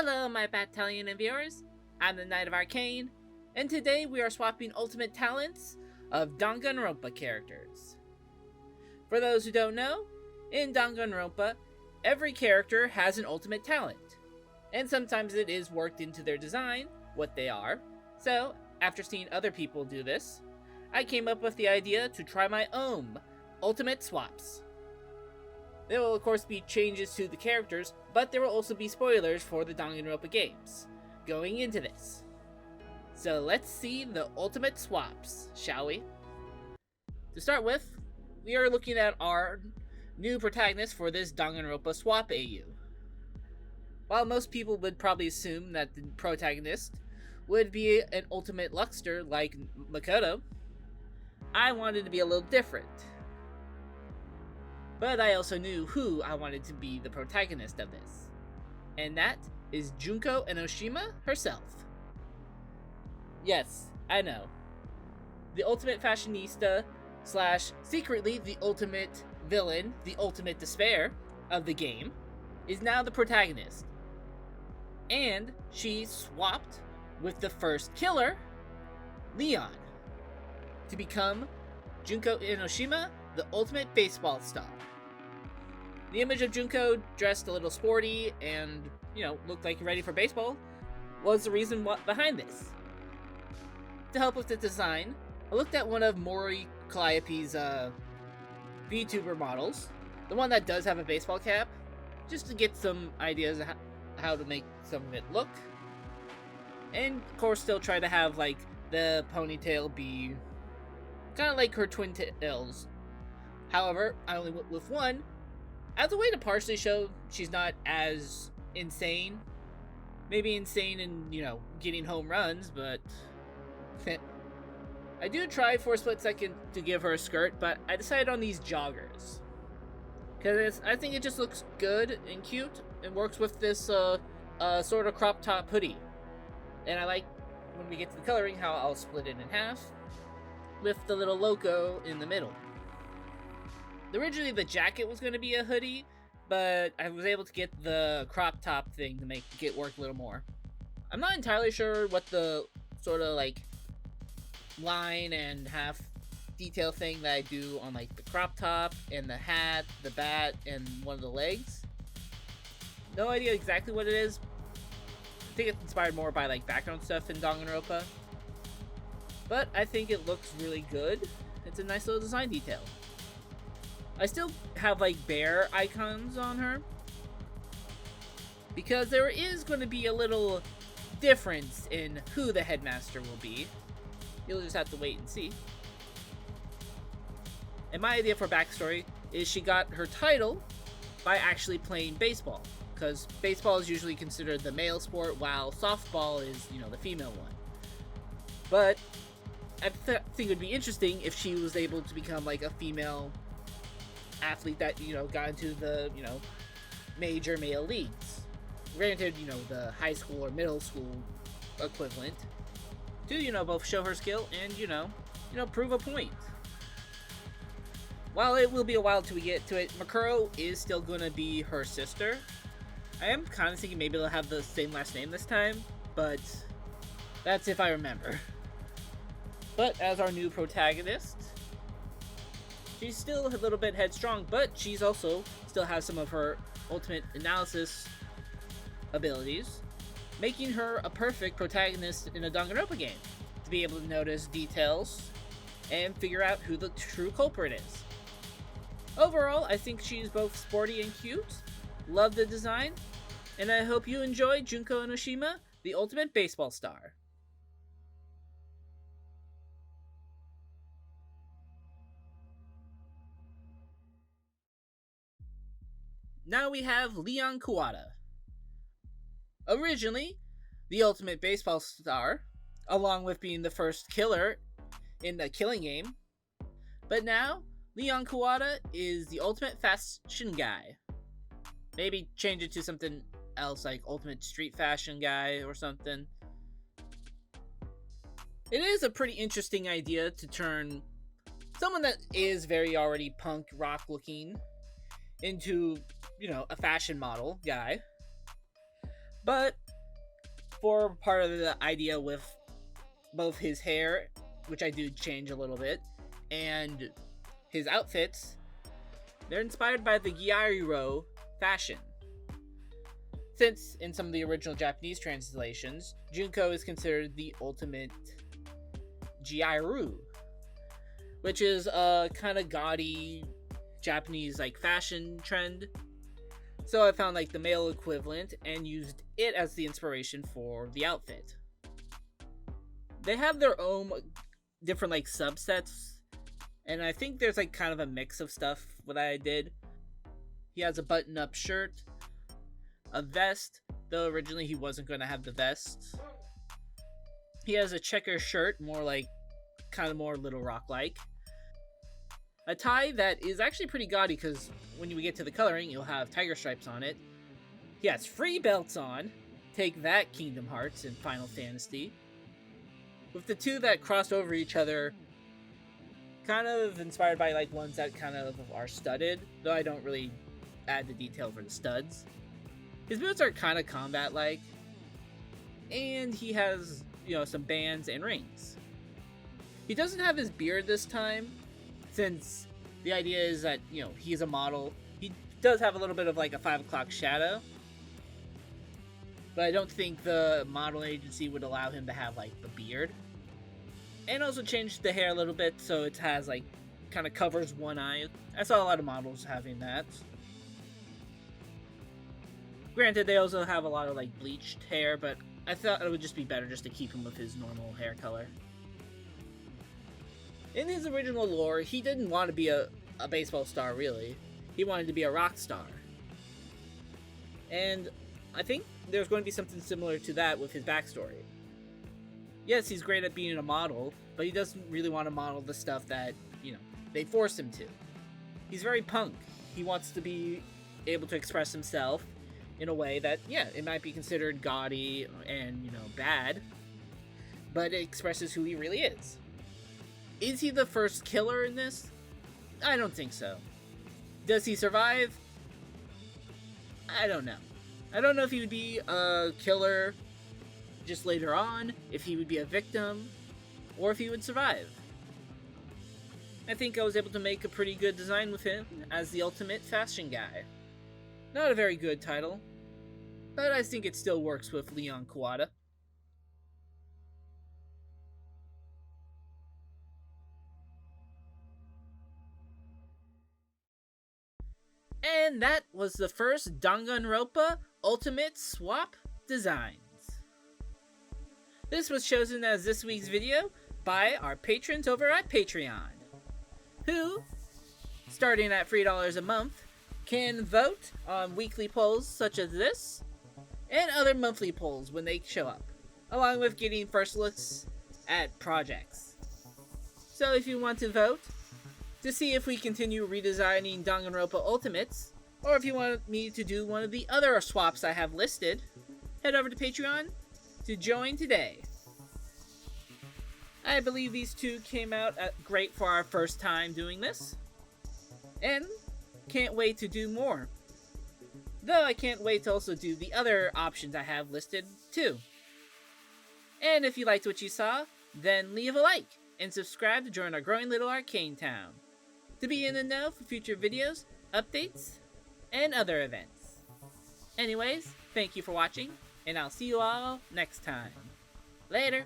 Hello, my battalion and viewers. I'm the Knight of Arcane, and today we are swapping ultimate talents of Danganronpa characters. For those who don't know, in Danganronpa, every character has an ultimate talent, and sometimes it is worked into their design what they are. So, after seeing other people do this, I came up with the idea to try my own ultimate swaps. There will of course be changes to the characters, but there will also be spoilers for the Danganronpa games going into this. So let's see the ultimate swaps, shall we? To start with, we are looking at our new protagonist for this Danganronpa Swap AU. While most people would probably assume that the protagonist would be an ultimate Luxter like Makoto, I wanted to be a little different. But I also knew who I wanted to be the protagonist of this. And that is Junko Enoshima herself. Yes, I know. The ultimate fashionista slash secretly the ultimate villain, the ultimate despair of the game, is now the protagonist. And she swapped with the first killer, Leon, to become Junko Enoshima, the ultimate baseball star. The image of Junko dressed a little sporty and, looked like ready for baseball was the reason behind this. To help with the design, I looked at one of Mori Calliope's VTuber models, the one that does have a baseball cap, just to get some ideas of how to make some of it look. And of course still try to have the ponytail be kind of like her twin tails. However, I only went with one as a way to partially show she's not as insane. Maybe insane in, getting home runs, but I do try for a split second to give her a skirt, but I decided on these joggers. Because I think it just looks good and cute and works with this sort of crop top hoodie. And I like, when we get to the coloring, how I'll split it in half with the little logo in the middle. Originally, the jacket was going to be a hoodie, but I was able to get the crop top thing to make it work a little more. I'm not entirely sure what the sort of line and half detail thing that I do on the crop top and the hat, the bat, and one of the legs. No idea exactly what it is. I think it's inspired more by background stuff in Danganronpa. But I think it looks really good. It's a nice little design detail. I still have bear icons on her, because there is going to be a little difference in who the headmaster will be. You'll just have to wait and see. And my idea for backstory is she got her title by actually playing baseball, because baseball is usually considered the male sport, while softball is, the female one. But I think it would be interesting if she was able to become a female athlete that, got into the, major male leagues. Granted, the high school or middle school equivalent. To, both show her skill and, prove a point. While it will be a while till we get to it, Makuro is still going to be her sister. I am kind of thinking maybe they'll have the same last name this time, but that's if I remember. But as our new protagonist, she's still a little bit headstrong, but she's also still has some of her ultimate analysis abilities, making her a perfect protagonist in a Danganronpa game, to be able to notice details and figure out who the true culprit is. Overall, I think she's both sporty and cute, love the design, and I hope you enjoy Junko Enoshima, the ultimate baseball star. Now we have Leon Kuwata. Originally, the ultimate baseball star, along with being the first killer in the killing game. But now, Leon Kuwata is the ultimate fashion guy. Maybe change it to something else like ultimate street fashion guy or something. It is a pretty interesting idea to turn someone that is very already punk rock looking into, a fashion model guy. But for part of the idea with both his hair, which I do change a little bit, and his outfits, they're inspired by the Gyairo fashion. Since, in some of the original Japanese translations, Junko is considered the ultimate Gyairo, which is a kind of gaudy Japanese like fashion trend. So I found like the male equivalent and used it as the inspiration for the outfit. They have their own different like subsets, and I think there's like kind of a mix of stuff what I did. He has a button-up shirt, a vest, though originally he wasn't going to have the vest. He has a checker shirt, more like kind of more Little Rock-like. A tie that is actually pretty gaudy because when we get to the coloring, you'll have tiger stripes on it. He has free belts on. Take that, Kingdom Hearts and Final Fantasy. With the two that cross over each other, kind of inspired by like ones that kind of are studded, though I don't really add the detail for the studs. His boots are kind of combat-like, and he has, some bands and rings. He doesn't have his beard this time, since the idea is that, he's a model. He does have a little bit of like a 5 o'clock shadow, but I don't think the model agency would allow him to have like the beard. And also changed the hair a little bit so it has like kind of covers one eye. I saw a lot of models having that. Granted, they also have a lot of like bleached hair, but I thought it would just be better just to keep him with his normal hair color. In his original lore, he didn't want to be a baseball star, really. He wanted to be a rock star. And I think there's going to be something similar to that with his backstory. Yes, he's great at being a model, but he doesn't really want to model the stuff that, they force him to. He's very punk. He wants to be able to express himself in a way that, it might be considered gaudy and, bad, but it expresses who he really is. Is he the first killer in this? I don't think so. Does he survive? I don't know. I don't know if he would be a killer just later on, if he would be a victim, or if he would survive. I think I was able to make a pretty good design with him as the ultimate fashion guy. Not a very good title, but I think it still works with Leon Kuwata. And that was the first Danganronpa Ultimates Swap designs. This was chosen as this week's video by our patrons over at Patreon, who, starting at $3 a month, can vote on weekly polls such as this, and other monthly polls when they show up, along with getting first looks at projects. So if you want to vote to see if we continue redesigning Danganronpa Ultimates, or if you want me to do one of the other swaps I have listed, head over to Patreon to join today. I believe these two came out great for our first time doing this, and can't wait to do more. Though I can't wait to also do the other options I have listed too. And if you liked what you saw, then leave a like and subscribe to join our growing little Arcane town to be in the know for future videos, updates, and other events. Anyways, thank you for watching, and I'll see you all next time. Later!